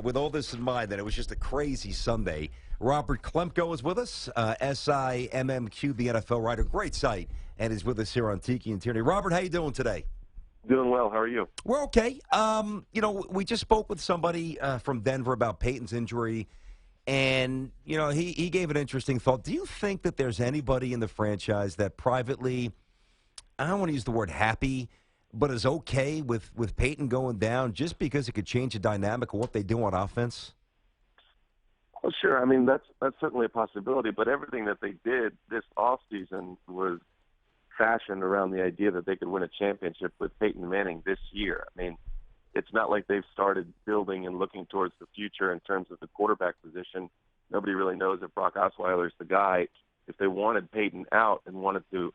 with all this in mind, that it was just a crazy Sunday. Robert Klemko is with us, SIMMQ, the NFL writer. Great site, and is with us here on Tiki and Tierney. Robert, how you doing today? Doing well. How are you? We're okay. We just spoke with somebody from Denver about Payton's injury, and, he gave an interesting thought. Do you think that there's anybody in the franchise that privately, I don't want to use the word happy, but is okay with Payton going down just because it could change the dynamic of what they do on offense? Well, sure. I mean, that's certainly a possibility, but everything that they did this offseason was fashioned around the idea that they could win a championship with Payton Manning this year. I mean, it's not like they've started building and looking towards the future in terms of the quarterback position. Nobody really knows if Brock Osweiler is the guy. If they wanted Payton out and wanted to,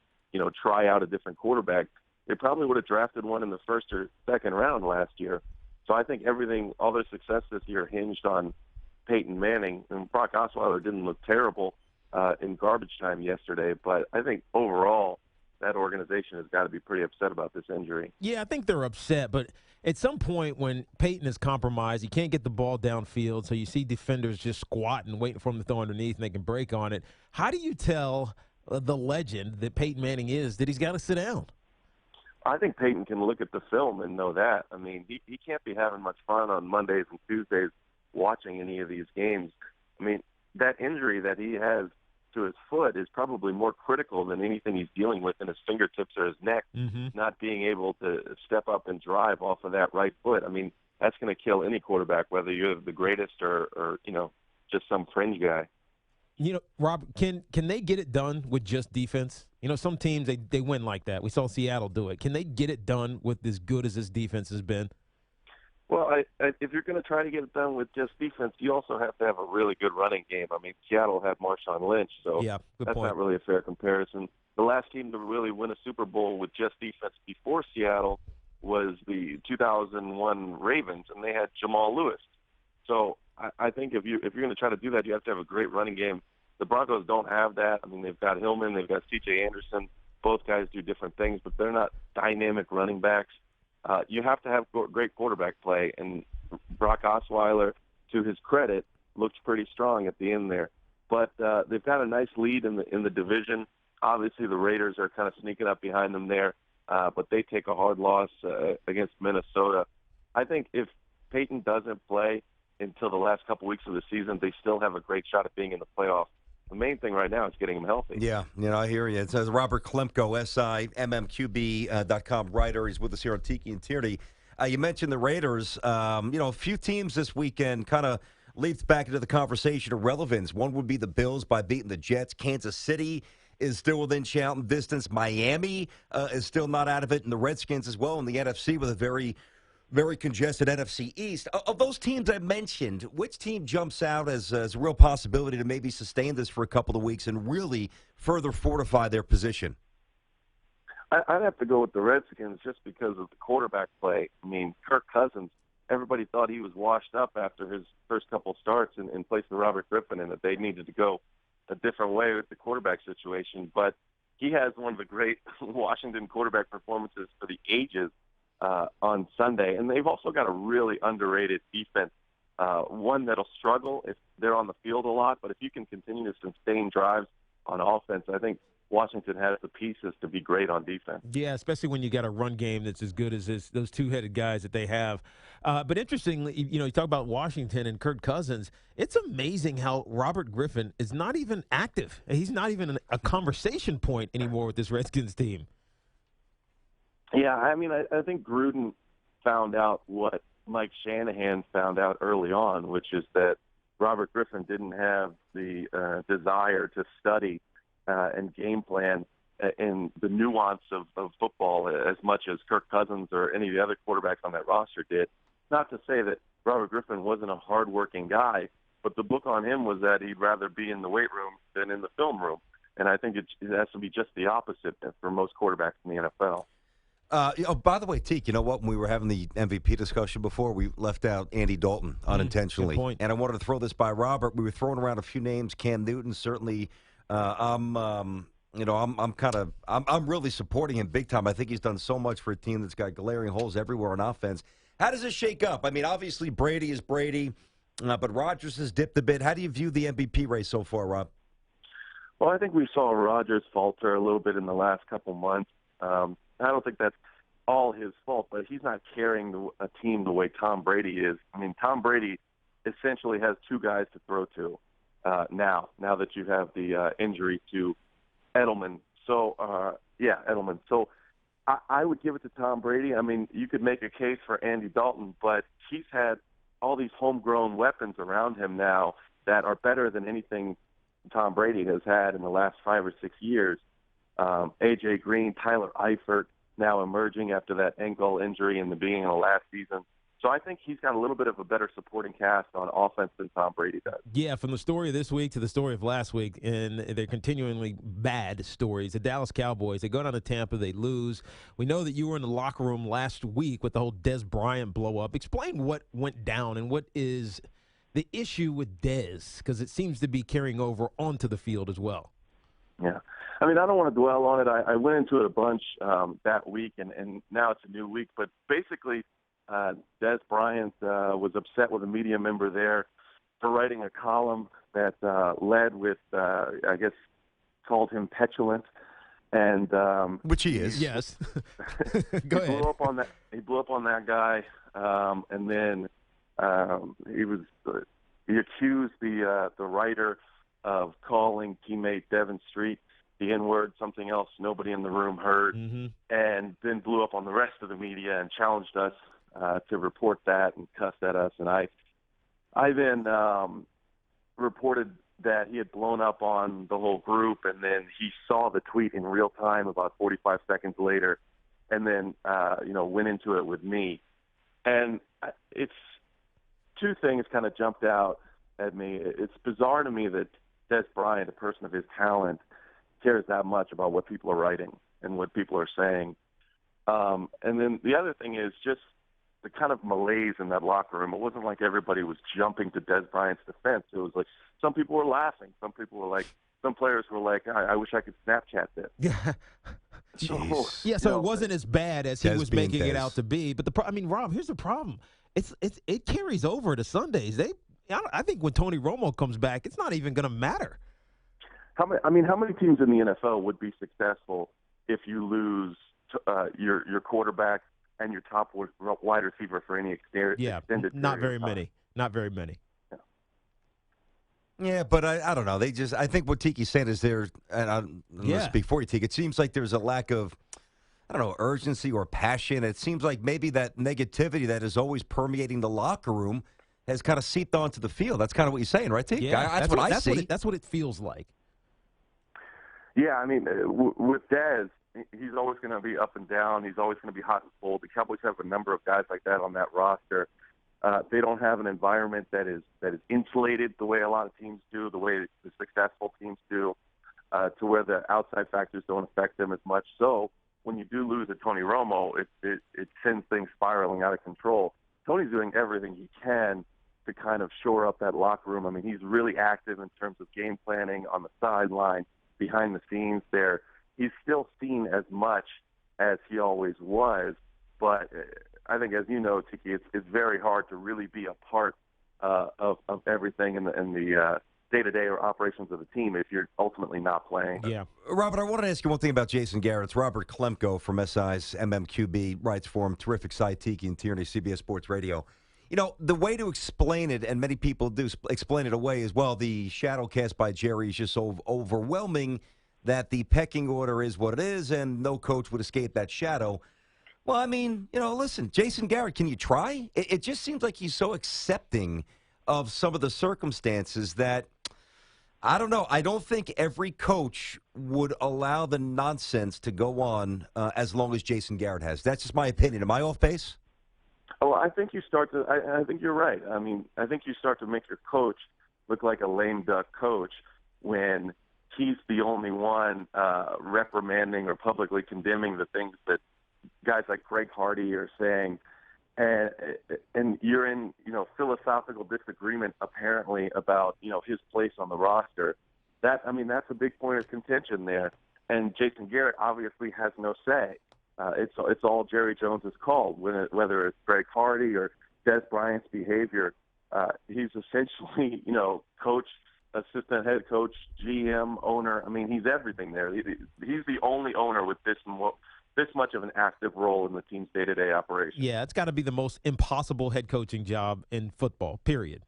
try out a different quarterback, they probably would have drafted one in the first or second round last year. So I think all their success this year hinged on Payton Manning. And Brock Osweiler didn't look terrible in garbage time yesterday, but I think overall that organization has got to be pretty upset about this injury. Yeah, I think they're upset, but at some point when Payton is compromised, he can't get the ball downfield, so you see defenders just squatting, waiting for him to throw underneath, and they can break on it. How do you tell the legend that Payton Manning is that he's got to sit down? I think Payton can look at the film and know that. I mean, he can't be having much fun on Mondays and Tuesdays watching any of these games. I mean, that injury that he has to his foot is probably more critical than anything he's dealing with in his fingertips or his neck, not being able to step up and drive off of that right foot. I mean, that's going to kill any quarterback, whether you're the greatest or just some fringe guy. Rob, can they get it done with just defense? Some teams, they win like that. We saw Seattle do it. Can they get it done with as good as this defense has been? Well, if you're going to try to get it done with just defense, you also have to have a really good running game. I mean, Seattle had Marshawn Lynch, so that's point. Not really a fair comparison. The last team to really win a Super Bowl with just defense before Seattle was the 2001 Ravens, and they had Jamal Lewis. So I think if you're going to try to do that, you have to have a great running game. The Broncos don't have that. I mean, they've got Hillman, they've got C.J. Anderson. Both guys do different things, but they're not dynamic running backs. You have to have great quarterback play, and Brock Osweiler, to his credit, looked pretty strong at the end there. But they've got a nice lead in the division. Obviously, the Raiders are kind of sneaking up behind them there, but they take a hard loss against Minnesota. I think if Payton doesn't play until the last couple weeks of the season, they still have a great shot at being in the playoffs. The main thing right now is getting him healthy. Yeah, I hear you. It says Robert Klemko, SIMMQB.com writer. He's with us here on Tiki and Tierney. You mentioned the Raiders. A few teams this weekend kind of leaped back into the conversation of relevance. One would be the Bills by beating the Jets. Kansas City is still within shouting distance. Miami is still not out of it, and the Redskins as well in the NFC with a very, very congested NFC East. Of those teams I mentioned, which team jumps out as a real possibility to maybe sustain this for a couple of weeks and really further fortify their position? I'd have to go with the Redskins just because of the quarterback play. I mean, Kirk Cousins, everybody thought he was washed up after his first couple starts in place of Robert Griffin, and that they needed to go a different way with the quarterback situation. But he has one of the great Washington quarterback performances for the ages on Sunday. And they've also got a really underrated defense, one that'll struggle if they're on the field a lot. But if you can continue to sustain drives on offense, I think Washington has the pieces to be great on defense. Yeah, especially when you got a run game that's as good as those two-headed guys that they have. But interestingly, you talk about Washington and Kirk Cousins. It's amazing how Robert Griffin is not even active. He's not even a conversation point anymore with this Redskins team. Yeah, I mean, I think Gruden found out what Mike Shanahan found out early on, which is that Robert Griffin didn't have the desire to study and game plan in the nuance of football as much as Kirk Cousins or any of the other quarterbacks on that roster did. Not to say that Robert Griffin wasn't a hard-working guy, but the book on him was that he'd rather be in the weight room than in the film room. And I think it has to be just the opposite for most quarterbacks in the NFL. By the way, Teak, you know what? When we were having the MVP discussion before, we left out Andy Dalton unintentionally. Good point. And I wanted to throw this by Robert. We were throwing around a few names. Cam Newton, certainly. I'm really supporting him big time. I think he's done so much for a team that's got glaring holes everywhere on offense. How does it shake up? I mean, obviously Brady is Brady, but Rodgers has dipped a bit. How do you view the MVP race so far, Rob? Well, I think we saw Rodgers falter a little bit in the last couple months. I don't think that's all his fault, but he's not carrying a team the way Tom Brady is. I mean, Tom Brady essentially has two guys to throw to now that you have the injury to Edelman. So, Edelman. So I would give it to Tom Brady. I mean, you could make a case for Andy Dalton, but he's had all these homegrown weapons around him now that are better than anything Tom Brady has had in the last 5 or 6 years. A.J. Green, Tyler Eifert, now emerging after that ankle injury in the beginning of the last season. So I think he's got a little bit of a better supporting cast on offense than Tom Brady does. Yeah, from the story of this week to the story of last week, and they're continually bad stories. The Dallas Cowboys, they go down to Tampa, they lose. We know that you were in the locker room last week with the whole Dez Bryant blow-up. Explain what went down and what is the issue with Dez, because it seems to be carrying over onto the field as well. Yeah. I mean, I don't want to dwell on it. I went into it a bunch that week, and now it's a new week. But basically, Dez Bryant was upset with a media member there for writing a column that led with, I guess, called him petulant. And Which he is. Yes. Go ahead. He blew up on that guy, and then he accused the writer of calling teammate Devin Street the N-word, something else nobody in the room heard, and then blew up on the rest of the media and challenged us to report that and cussed at us. And I then reported that he had blown up on the whole group, and then he saw the tweet in real time about 45 seconds later, and then went into it with me. And it's two things kind of jumped out at me. It's bizarre to me that Dez Bryant, a person of his talent, cares that much about what people are writing and what people are saying. And then the other thing is just the kind of malaise in that locker room. It wasn't like everybody was jumping to Dez Bryant's defense. It was like some people were laughing. Some players were like, I wish I could Snapchat this. Yeah. Jeez. So it wasn't as bad as he Dez was being making it Dez. out to be. But Rob, here's the problem. It carries over to Sundays. I think when Tony Romo comes back, it's not even going to matter. How many teams in the NFL would be successful if you lose your quarterback and your top wide receiver for any extended not very period of time? many. Not very many. Yeah, but I don't know. I think what Tiki's saying is there, and I'm going to speak for you, Tiki. It seems like there's a lack of, urgency or passion. It seems like maybe that negativity that is always permeating the locker room has kind of seeped onto the field. That's kind of what you're saying, right, Tiki? Yeah, that's what I see. That's what it feels like. Yeah, I mean, with Dez, he's always going to be up and down. He's always going to be hot and cold. The Cowboys have a number of guys like that on that roster. They don't have an environment that is insulated the way a lot of teams do, the way the successful teams do, to where the outside factors don't affect them as much. So when you do lose a Tony Romo, it sends things spiraling out of control. Tony's doing everything he can to kind of shore up that locker room. I mean, he's really active in terms of game planning on the sideline, behind the scenes there. He's still seen as much as he always was, but I think, as you know, Tiki, it's very hard to really be a part of everything in the day-to-day or operations of the team if you're ultimately not playing. Yeah. Robert, I wanted to ask you one thing about Jason Garrett. It's Robert Klemko from SI's MMQB, writes for him, terrific site, Tiki and Tierney, CBS Sports Radio. The way to explain it, and many people do explain it away, is, well, the shadow cast by Jerry is just so overwhelming that the pecking order is what it is, and no coach would escape that shadow. Well, I mean, listen, Jason Garrett, can you try? It just seems like he's so accepting of some of the circumstances that, I don't know, I don't think every coach would allow the nonsense to go on as long as Jason Garrett has. That's just my opinion. Am I off base? Oh, I think you start to. I think you're right. I mean, I think you start to make your coach look like a lame duck coach when he's the only one reprimanding or publicly condemning the things that guys like Greg Hardy are saying, and you're in philosophical disagreement apparently about his place on the roster. That's a big point of contention there, and Jason Garrett obviously has no say. it's all Jerry Jones's call. Whether it's Greg Hardy or Dez Bryant's behavior, he's essentially, coach, assistant head coach, GM, owner. I mean, he's everything there. He's the only owner with this much of an active role in the team's day-to-day operation. Yeah, it's got to be the most impossible head coaching job in football, period.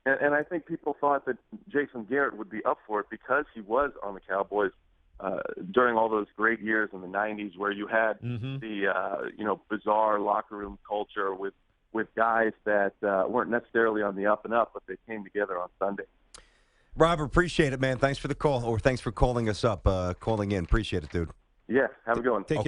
And I think people thought that Jason Garrett would be up for it because he was on the Cowboys during all those great years in the 90s where you had the bizarre locker room culture with guys that weren't necessarily on the up and up, but they came together on Sunday. Robert, appreciate it, man. Thanks for the call, or thanks for calling us up, calling in. Appreciate it, dude. Yeah, have a good one. Take care.